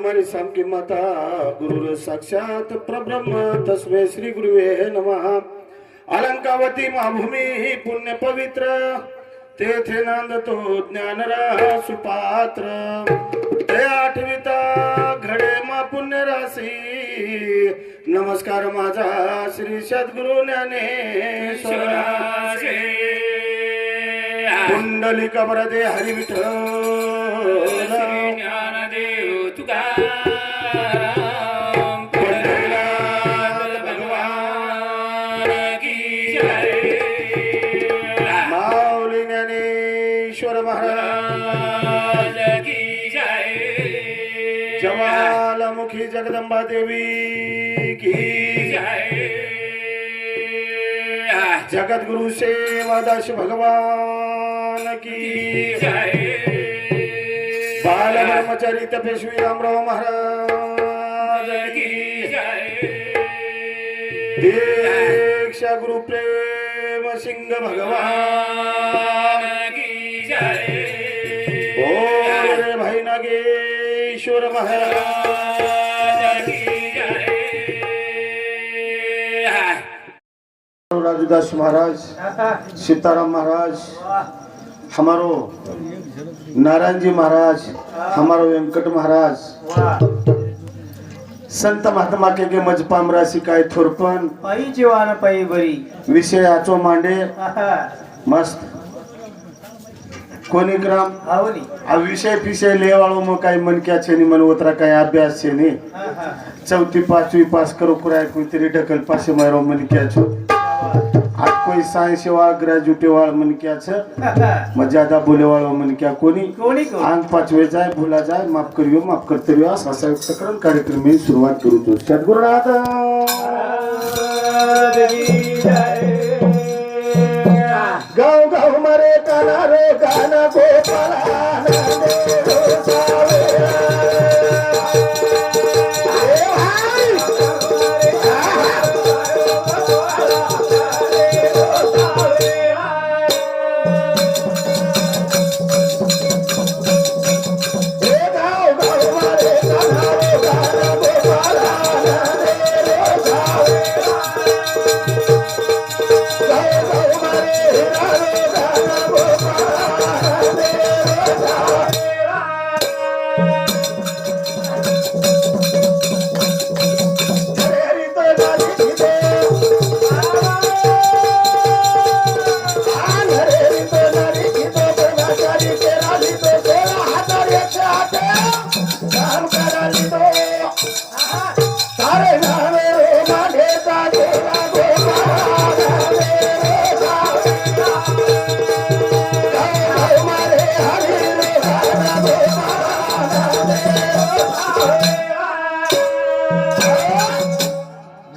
ब्रह्मणि संकिमता गुरुर साक्षात परब्रह्म तस्मै श्री गुरुवे नमः। अलंकावती महाभूमी पुण्य पवित्र तेथे नांदतो ज्ञानरा सुपात्र ते आठविता घडे मा पुण्य राशी। नमस्कार माझा श्री सद्गुरु ज्ञानेश्वर पुंडलिक वरदे हरी विठ्ठल ज्ञानदेव तुका भगवान की जय। माऊली ज्ञानेश्वर महाराज की जय। ज्वालामुखी जगदंबा देवी की जय। जगद्गुरु सेवादास भगवान की जय। बाल ब्रह्मचारी तपेश्वरी रामराव महाराज की जय। दीक्षा गुरु प्रेम सिंह भगवान की जय। ओ रे भाई नागेश्वर महाराज की जय। राजदास महाराज सीताराम महाराज हमारो नारायण जी महाराज हमारो वेंकट महाराज संत महात्मा के मजपामरा शिकाय थोरपन पायी जीवान पायी बरी विषय आचो मांडे मस्त कोणी ग्राम आवनी आ विषय फिषय लेवाळो मग काही मनक्या छे नि मन उतरा काही अभ्यास छे नि चौथी पाचवी पास करो कुराय कोई तेरी ढकल पासे मारो मनक्या छो आज कोई साइंस वाला ग्रेजुएट वाला मन क्या छ मैं ज्यादा बोले वाला मन क्या कोनी कोणी आंक पाचवे जाए भूला जाए माफ करियो माफ करते रहियो असा प्रकरण कार्यक्रम में सुरुवात करू तो सद्गुरुनाथ गाँव गाँव मारे काना रे गाना गोपाला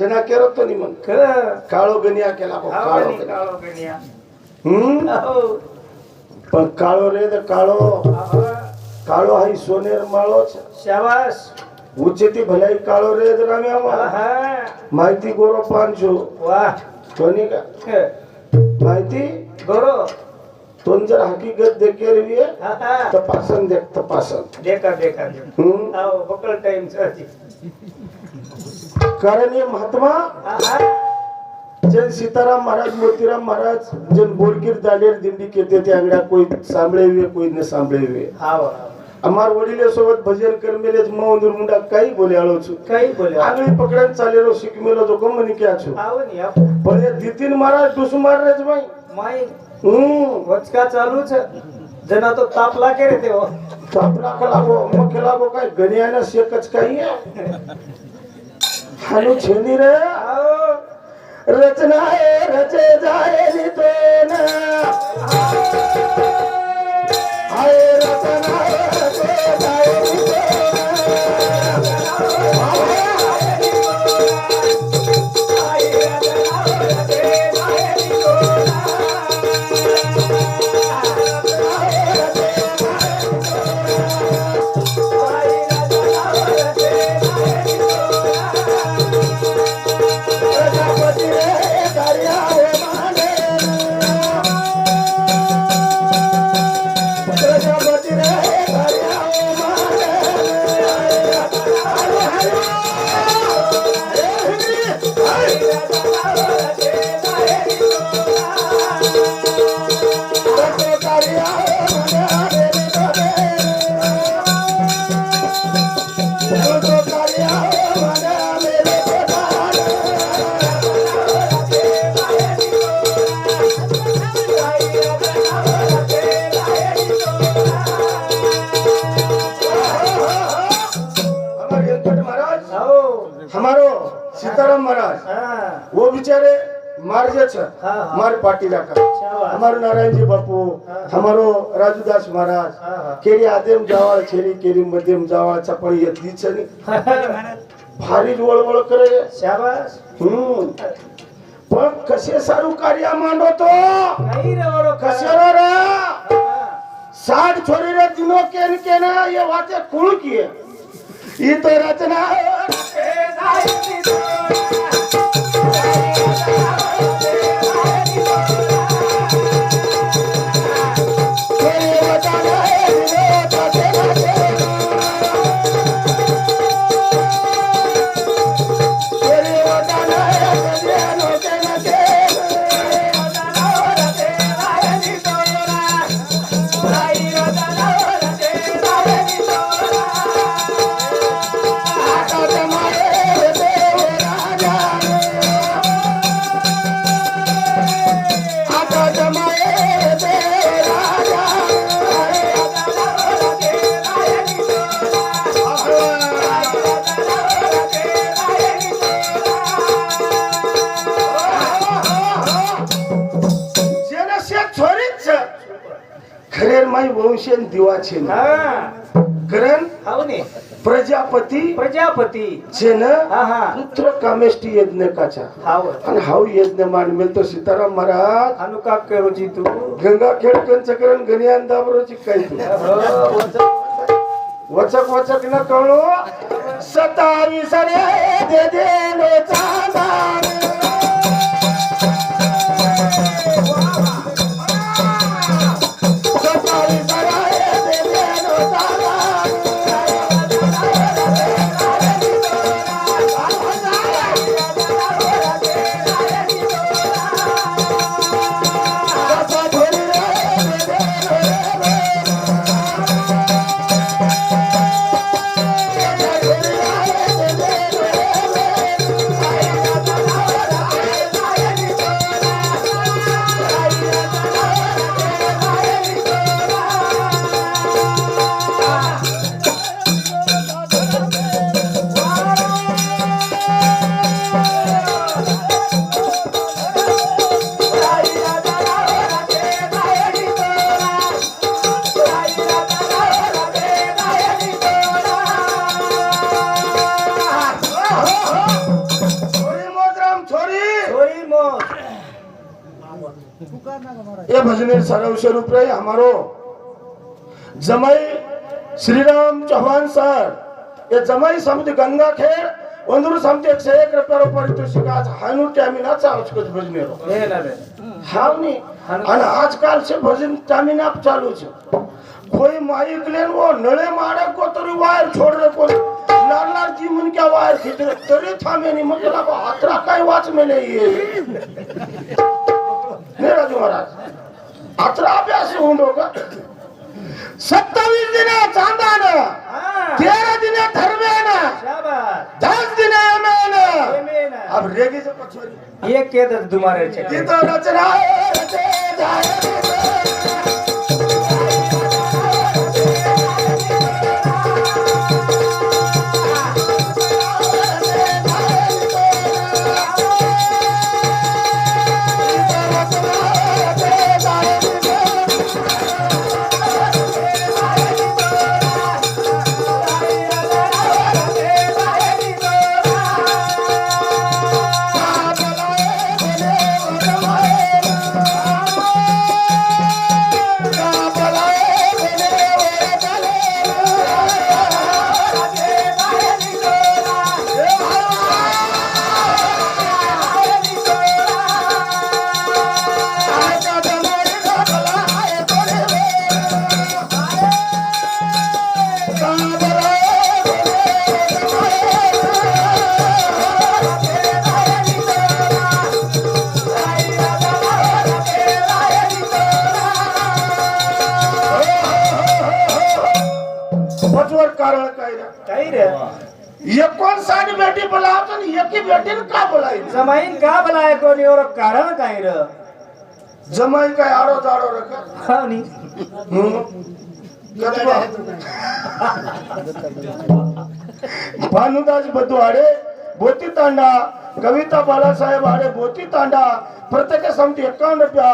जना केरो तो नि मन काळो गनिया केला हो काळो गनिया पण काळो रे तर काळो हाई सोनेर माळो शाबाश उच्चती भलाई काळो रे तर आम्ही माहिती गोरो 500 वाह कोणी का माहिती गोरो तोन जर हकीकत देखे रही है तपासन देख तपासन देखा आओ बकल टाइम साथी कारण ये महात्मा जन सीताराम महाराज मोतीराम महाराज जन बोलकीर दालेर दिंडी केते ते अंगड़ा कोई सांभळे हुए कोई न सांभळे हुए आओ अमार वडीले सोबत भजन कर मेले मौंदुर मुंडा काही बोले आलो छु काही बोले आगली पकड़न चालेरो शिकमेलो जो कम मनी क्या छु आओ नी आप पण ये दितीन महाराज डुसू मार रे भाई माई वचका चालू छ जना तो ताप लागे रे ते हो तापला कलागो मखलागो काय गनियाना शेकच काही है हानु छेनी रे आओ रचना है रचे जाए नी तो ना आए रचना है रचे जाए नी प्रजापति रे मार्जे छ हाँ, हाँ। मार पार्टी रखा शाबाश। हमारो नारायण जी बापू हाँ। हमारो राजूदास महाराज हाँ, हाँ। केरी आदेम जावाळ छेरी केरी मध्यम जावाळचा पण येतली छ नी भारी वळवळ करे शाबास पण कसे सारू कार्य मांडो तो काही रे बरो कसे रे 60 छोरी रे दिनो के ना ये बातें कुल किए ये तो रचना खरेर माई वंशन दिवा छे हा कारण हाव ने प्रजापती प्रजापती छेन हा हा पुत्र कामेष्टी यज्ञ काचा हाव आणि हाव यज्ञ मान मिळतो सीताराम महाराज अनुका करू जी तू गंगा खेड चक्रण गणियान दाबरोची काय तू वचक वचक न कळो 27 रे दे दे नो चांदान ये भजने सारा स्वरूप रहे हमारो जमाई श्रीराम चौहान सर ये जमाई समिति गंगा खेड़ वंदुर समिति 101 रुपया पारितोषिक आज हानु टामिना चालू कुछ भजने रो हे ना रे हावनी आणि आजकाल से भजन टामिना चालू छे कोई माइक लेन वो नळे मारे को तरी वायर छोड़ रे कोई लाल लाल जी मन क्या वायर खींच रे तरी थामे नहीं मतलब हाथरा काय वाच में नहीं है मेरा जो महाराज अतरा अभ्यास होऊन का 27 दिने चांदान हा 13 दिने धर्मेन शाबास 10 दिने अमेन आमेन अब रेगी से पछोरी ये के दर तुम्हारे ये छे तो रचना रचे जाए कारण काही रे ये कौन साडी बेटी बुलाओ तो ये की बेटी ने का बुलाई जमाईन का बनाए कोणी और कारण काही रे जमाई का आरो जाड़ो रखा हा नी भानुदास बदवाड़े बोती तांडा कविता बालासाहेब आडे बोती तांडा प्रत्येक समती 51 रुपया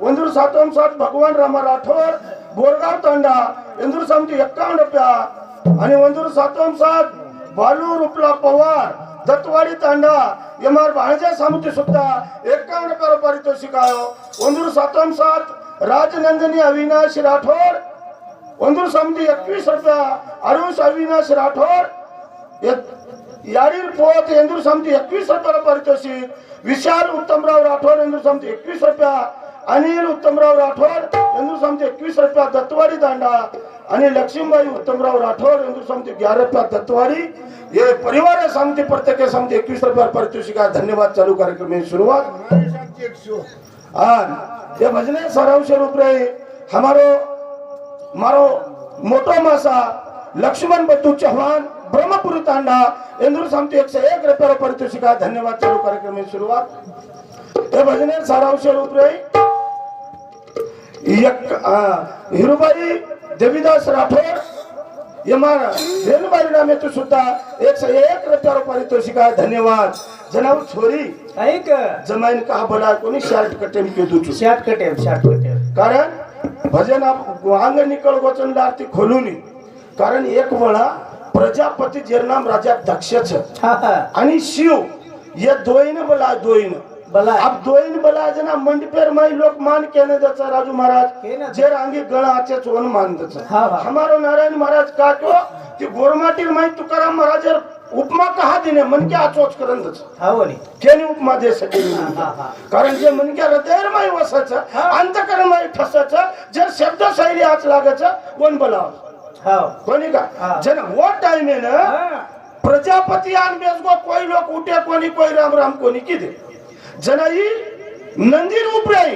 वंदूर 7 भगवान रामा राठोड बोरगाव तांडा इंदूर समती 51 रुपया आणि वंदूर 7 बालू रुपला पवार दत्तवाडी तांडा एमआर बाळजा समिती सुद्धा 51 रुपया पारितोषिक आहे वंदूर 7 राजनंदिनी अविनाश राठोड वंदूर समिती 21 रुपया अरुष अविनाश राठोड याडील पोत इंदूर समिती 21 रुपयाला पारितोषिक विशाल उत्तमराव राठोड इंदूर समिती 21 रुपया अनिल उत्तमराव राठोड इंदूर समिती 21 रुपया दत्तवाडी तांडा आणि लक्ष्मीबाई उत्तमराव राठोड इंदूर समिती 11 रुपया दत्तवाडी ये परिवार समिति प्रत्येक समिति 21 रुपया पारितोषिक आहे धन्यवाद चालू कार्यक्रम में शुरुआत ये भजने सराउशे रुपये हमारो मारो मोटो मासा लक्ष्मण बद्दू चौहान ब्रह्मपुरी तांडा इंदूर समिति 101 रुपया पारितोषिक आहे धन्यवाद चालू कार्यक्रम में शुरुआत ये भजने सराउशे रुपये हिरुबाई देवीदास राठोड ये मारा रेणुबाई नामे तो सुद्धा 101 रुपया पारितोषिक आहे धन्यवाद जनाव छोरी ऐक जमाइन कहा बोला कोणी शर्ट कटेम के दूचू शर्ट कटेल कारण भजन आप अंग निकल वचन आरती खोलूनी कारण एक वेळा प्रजापती जेरनाम राजा दक्ष आणि शिव ये दोइन बोला दोइन बला अब दोइन बला जना मंडपेर माई लोक मान केने दचा राजू महाराज जे रांगी गणा आचे चोन मान दचा हमारो नारायण महाराज का को ती गोरमाटीर माई तुकाराम महाराज उपमा कहा दिने मन के आचोच करन दचा हावनी केनी उपमा दे सके कारण जे मन के हृदय माई वसच अंतकरण माई ठसच जे शब्द शैली आच लागच कोण बला हाव कोणी का जन वो टाइम है ना प्रजापति आन बेस को कोई लोग उठे कोणी कोई राम राम कोणी की दे जनाई नंदी रूप राही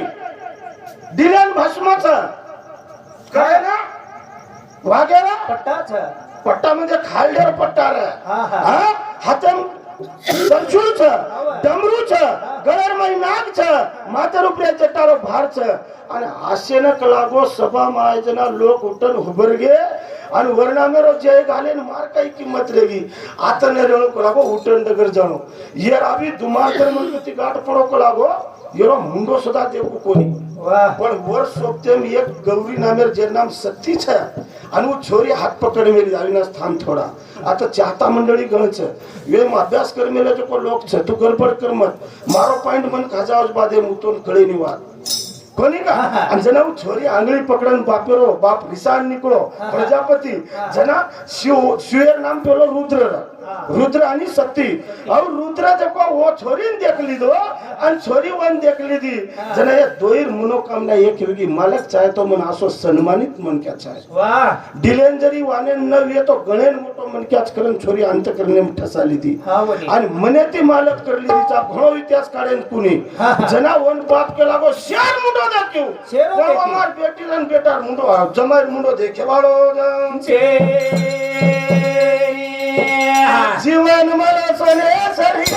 दिलन भस्माचा काय ना वागेरा पट्टा म्हणजे खालडेर पट्टा रे हातम संचूच डमरूच गळर नाग छ माता रुपया चट्टारो भार छ आणि हास्यन कलागो सभा मायजना लोक उठन हुबरगे आणि वर्णामेरो जय घालेन मार काही किंमत रेगी आता ने रेणू कलागो उठन डगर जाणो ये अभी दुमार कर मन ती गाठ पडो कलागो येरो मुंडो सदा देव कोणी पण वर सोपतेम एक गौरी नामेर जे नाम सत्ती छ आणि वो छोरी हात पकड मेली अविनाश स्थान थोडा आता चाहता मंडळी गणच वे अभ्यास कर मेले तो लोक छ तू गडबड कर मत मारो पॉइंट मन खाजावज बादे मुतोन कळे निवाद कोणी का आणि जना छोरी आंगळी पकडन बापेरो बाप रिसान निकलो प्रजापति जना शिवेर नाम पेलो रुद्र आणि सती और रुद्र जब वो छोरी देख ली दो आणि छोरी वन देख ली दी जना ये दोईर मनोकामना एक होगी मालक चाहे तो मन आसो सन्मानित मन क्या चाहे वाह डिलेंजरी वाने न वे तो गणेन मोटो मन क्याच करन छोरी अंत करने में ठसाली दी आणि मने ती मालक करली दीचा घणो इतिहास काढेन कुणी जना वन बाप के लागो शेर मुंडो देख्यो शेर मार बेटीलन बेटार मुंडो जमार मुंडो देखे वाळो जीवन मला सोने सरी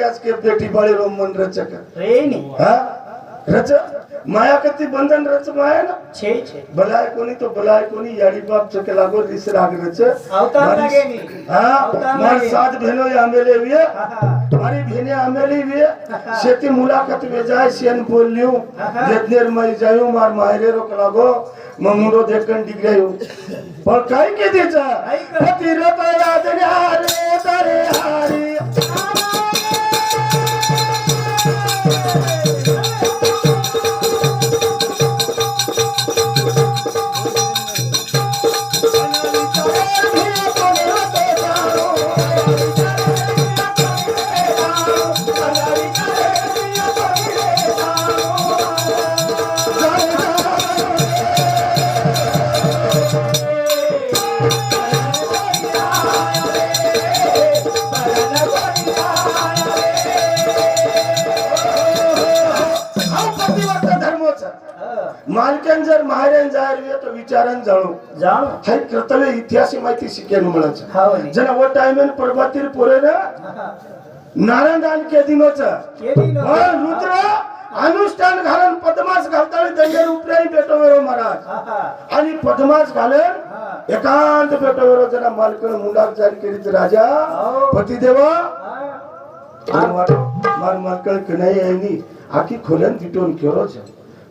आज के बेटी बाड़ी रो मन रचक रे नी हा रच माया कती बंधन रच माया ना छे छे बलाय कोणी तो बलाय कोणी याडी बाप चके लागो रिस राग रच अवतार लागे नी हा अवतार मार लागे. साथ बहनो आमेले विये आहा. मारी बहने आमेली विये शेती मुलाकात में जाय शेन बोल लियो जेतनेर मई जायो मार मायरे रो लागो ममुरो देखन डिग गयो पण काय के देचा काय कर? पती रे पाया दर्या रे तारे हारी मालक्यान जर माहेऱ्यान जायला तो विचारान जाणू जाणू हाय कर्तव्य इतिहास माहिती शिकेन म्हणाच हावली जना वो टाइमेन पर्वतीर पोरे ना नारायण के दिनोच केली नो रुद्र अनुष्ठान घालन पद्मास घालताना दंडे उपराई बेटोवेरो महाराज आहा. आणि पद्मास घालन एकांत बेटोवेरो जना मालकन मुंडाक जारी करीत राजा हो. पतिदेवा हा. मार मालकन कनाई आईनी आखी खोलन दिटोन केरो छ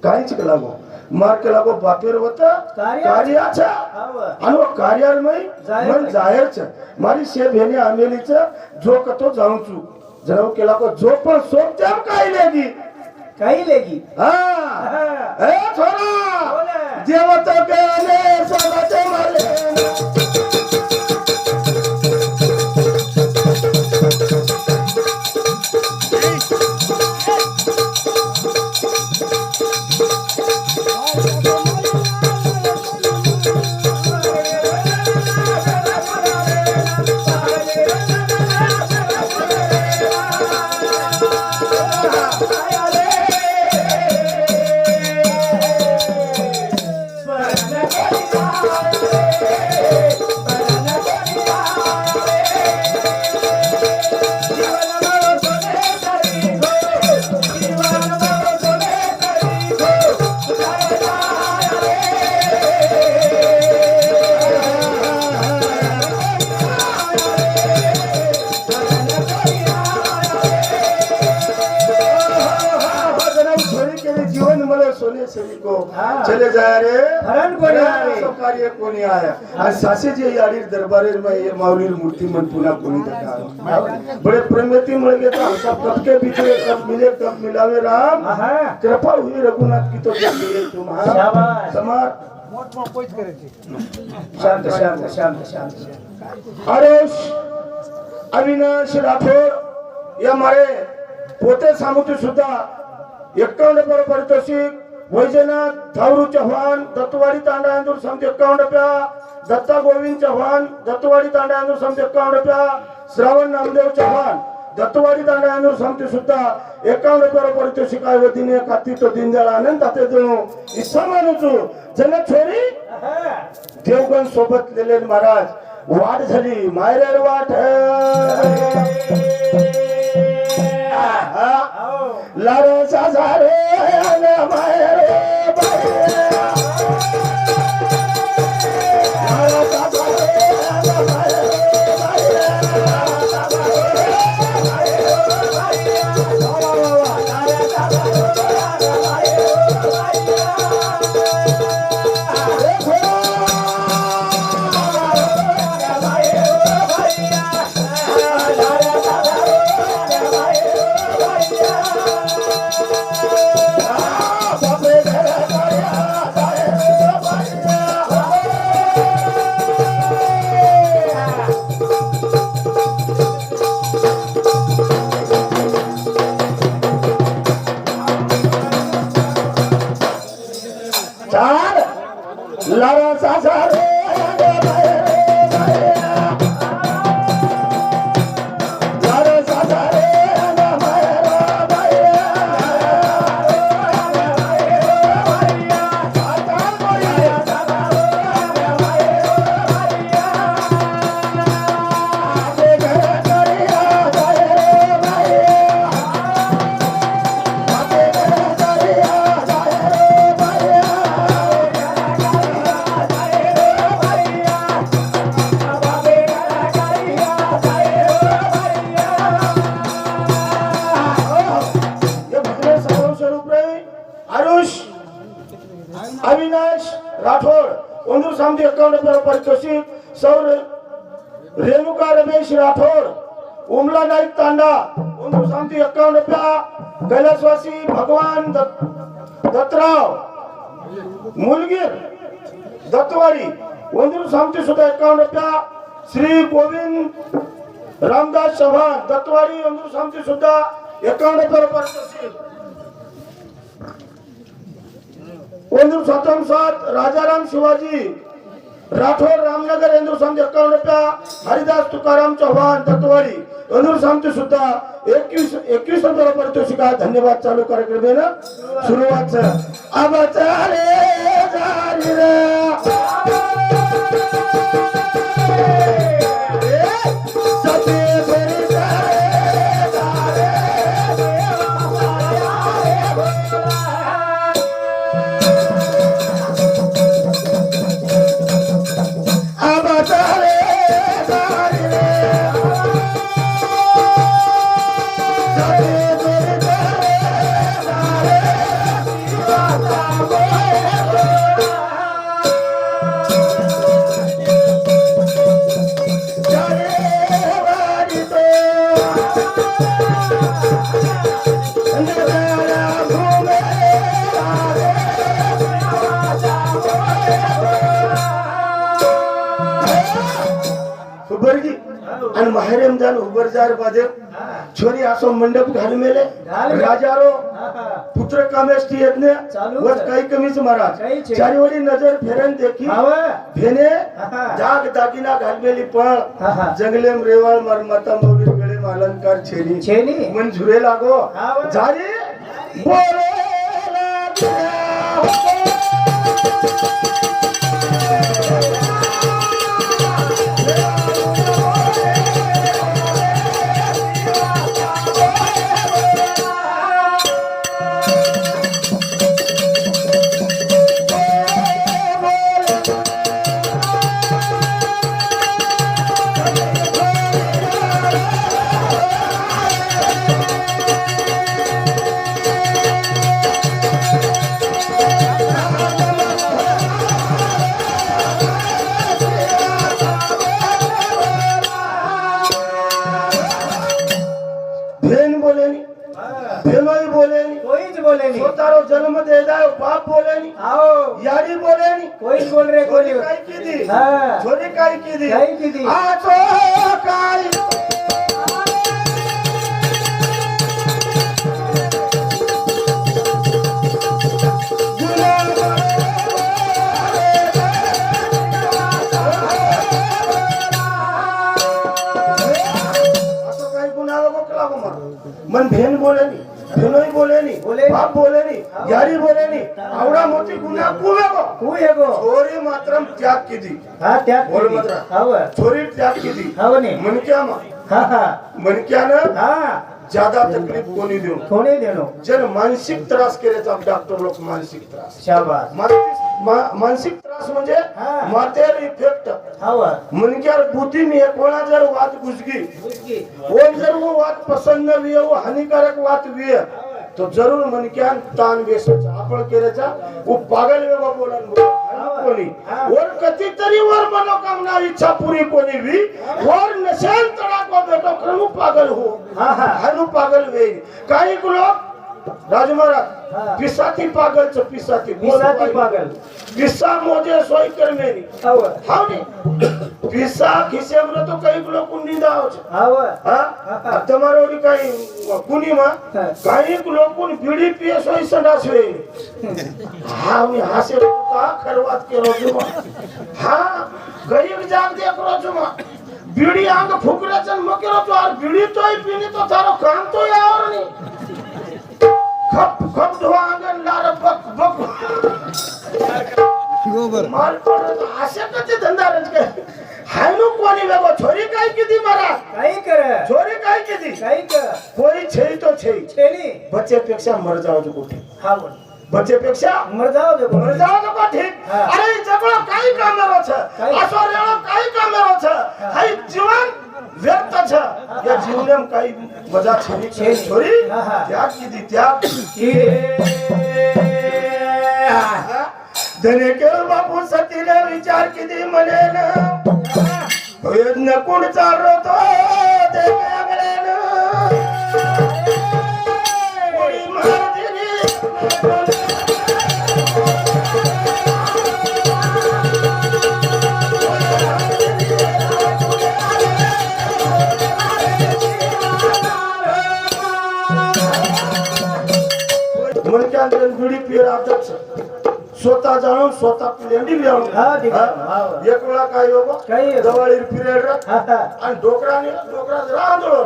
काहीच लागो मार के लागो बापेर होता कार्याचा हाव. आणि कार्यालय जाहीर मन जाहीर छ मारी शे भेने आमेलीच जो कतो जाऊं छु जनाव केला को जो पण सोप जाम काय लेगी काही लेगी हा आहा. ए छोरा बोले. देवता के ने सोबते माले जीवन मला सोने सभी को हाँ। चले जाए रे हरण कोणी आले? सब कार्य कोणी आया आज सासे जे याडीर दरबारेर में ये माऊलीर मूर्ति मन पुन्हा कोणी देखा बड़े प्रेमती मुळे के तो सब कब बीते कब मिले कब मिलावे राम आहा. कृपा हुई रघुनाथ की तो मिले तुम हाँ शाबाश. समार शांत शांत शांत शांत आरोश अविनाश राठोड या मारे पोते सामुती सुद्धा 51 रुपये पारितोषिक वैजनाथ धावरू चव्हाण दत्तवाडी तांडा अंदूर समज 51 रुपया दत्ता गोविंद चव्हाण दत्तवाडी तांडा अंदूर समज 51 रुपया श्रावण नामदेव चव्हाण दत्तवाडी तांडा अंदूर समज सुद्धा 51 रुपये पारितोषिक आहे दिने काती तो दीनदयाळ आनंद ताते देणो इच्छा मानूचो जन छोरी आहा. देवगण सोबत लेले महाराज वाट झाली मायरेर वाट आओ. लारे सासारे आले मायरे शांती 51 रुपये पारितोषिक सौर रेणुका रमेश राठोड उमला नाईक तांडा ओंदूर शांती 51 रुपया कैलासवासी भगवान दत्तराव मुलगीर दत्तवाडी ओंदूर शांती सुद्धा 51 रुपया श्री गोविंद रामदास चव्हाण दत्तवाडी ओंदूर शांती सुद्धा 51 रुपये पारितोषिक ओंदूर 7 राजाराम शिवाजी राठोड रामनगर इंदूर शांती 51 रुपया हरिदास तुकाराम चव्हाण दत्तवाडी इंदूर शांती सुद्धा 21 रुपये पारितोषिक आहे. धन्यवाद. चालू कार्यक्रम सुरुवात हुबरजी आणि माहेरेम जान हुबरजार बाजे छोरी आसो मंडप घाल मेले राजारो पुत्र कामेष्टी यज्ञ वच काही कमीच महाराज चारी वडी नजर फेरन देखी भेने जाग दागिना घाल मेली पण जंगलेम रेवाळ मरमता मोगीर गळे मालनकार छेनी मन झुरे लागो झारी बोले तारो जन्म दे जाओ बाप बोले नी आओ यारी बोले नी कोई बोल रे कोई काय की दी हां छोरी काय की दी आ तो काय असो काय गुणाला बकला मन भेन बोले नी भेनोई बोले नी बाप बोले नी यारी बोले नी आवडा मोठी गुन्हा कुवेगो छोरी मात्रम त्याग कीधी हा त्याग बोल मात्र हाव छोरी त्याग कीधी हाव ने मनक्या मनक्यानं हा ज्यादा तकलीफ कोणी देणो जन मानसिक त्रास केल्याचा डॉक्टर लोक मानसिक त्रास शाबास मानसिक त्रास म्हणजे मातेर इफेक्ट हाव मनक्यार बुद्धी में कोणा जर वात घुसगी वो जर वो वात पसंद न विय वो हानिकारक वात विय तो जरूर मनक्यान तान बेसचा आपण केल्याचा वो पागल वेगो बोलन कोणी और कती तरी वर मनोकामना इच्छा पूरी कोणी भी और नशान तडा को बेटो क्रम पागल हो हानु पागल वे काही लोक राज महाराज पिसाती पागल च पिसाती पागल पिसा मोजे सोय कर मेरी हाव ने पिसा खिसे में तो काही लोक निंदा हो हाव हां તમારો રી काही कुनी मा काही लोक बीड़ी पिए सोय संडास वे हाव ने हासे का खरवात के रोजुमा हां गरीब जाग देख रोजुमा बीड़ी आंग फुकरे चन मकेरो तो और बीड़ी तोय पीनी तो थारो काम तो यार नी खप खप धोआंगन लार बक बक गोबर माल पड़े तो आशा कते धंधा रच के हायनो कोणी वेगो छोरी काय कीधी मारा काय करे छोरी काय कीधी काय कर कोई छेई तो छेनी बच्चे पेक्षा मर जाओ जो कोठी हां बच्चे पेक्षा मर जाओ जो कोठी अरे जगळो काय कामरो छ आसो रेळो काय कामरो छ हाय जीवन व्यर्थ छ या जीवनेम काही मजा छेनी छोरी त्याग कीधी त्याग धने केळ बापू सतीने विचार किती म्हणेन यज्ञ कोण चालतो ते वेगळेन कोणी मारदिनी मनक्यांच्या बिडी पिर अध्यक्ष स्वतः जाणून स्वतः पिलेंडी हा, ठीक आहे. एक वेळा काय हो काही जवळ पिरियड आणि डोकराने रांधळो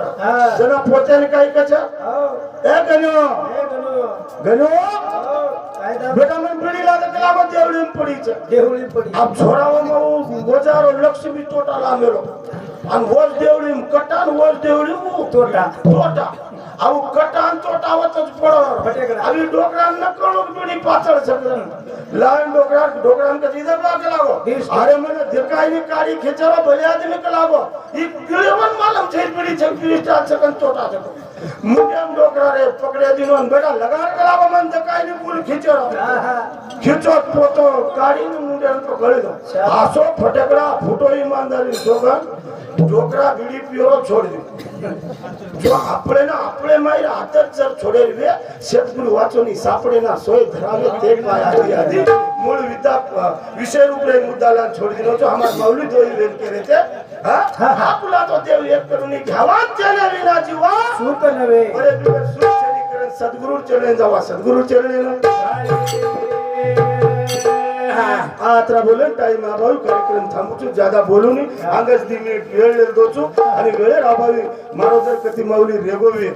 जण पोत्याने काही कच ए गणो गणो बेटा मन पिढी लागत लागत देवळी पडीचं देवळी पडी अब छोरावर मग गोजारो लक्ष्मी तोटा लांबेलो आणि वोज देवळी कटान वोज देवळी तोटा तोटा अहो कटान तोटावतच पडणार फटेकडा. आम्ही डोकरान न कळूक पिढी पाचळ सगळं लहान डोकरान का तिथं लाग लागो अरे મને દેખાયની કાળી ખેચારો ભલે આદમી કે લાગો ઈ ગિળવન માલમ છે પીડી છે પીડી સ્ટાર સકન તોટા છે મુંડમ ડોકરા રે પકડે દીનો ને બેટા લગાડ કે લાગો મને દેખાયની પૂલ ખેચારો ખેચો પોતો કાઢીને મુંડમ તો ગળી દો હાસો ફટેકડા ફૂટો ઈમાનદારી જોગન ડોકરા બીડી પીરો છોડી દો જો આપણે ના આપણે મારી હાથ જ જર છોડેલી વે સતગુરુ વાચોની સાપડેના સોય ધરાવે તે પાય આદી આદી મૂળ વિદ્યા વિષય રૂપે મુદ્દાલા છોડી દીધો છો અમાર મૌલી દોઈ વેન કરે છે હા આપલા તો દેવ એક કરુની ઘાવાત ચલે વિના જીવા सुख नव्हे अरे बिगर सुख चली करण सद्गुरु चरणे जावा सद्गुरु चरणे आत्रा बोले टाइम अभावी कार्यक्रम थांबूचू ज्यादा बोलू नहीं आंगच 2 मिनिट वेळ दोचू आणि वेळेर अभावी मारो जर कती माऊली रेगोवे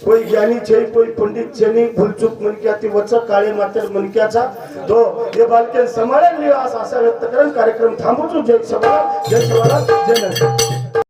कोई ज्ञानी छे कोई पंडित छे नहीं भूलचूक मनक्याती वच काळे मात्र मनक्याचा तो हे बालकेन समाळे आशा व्यक्त करून कार्यक्रम थांबूचू जय सवाला जय नंद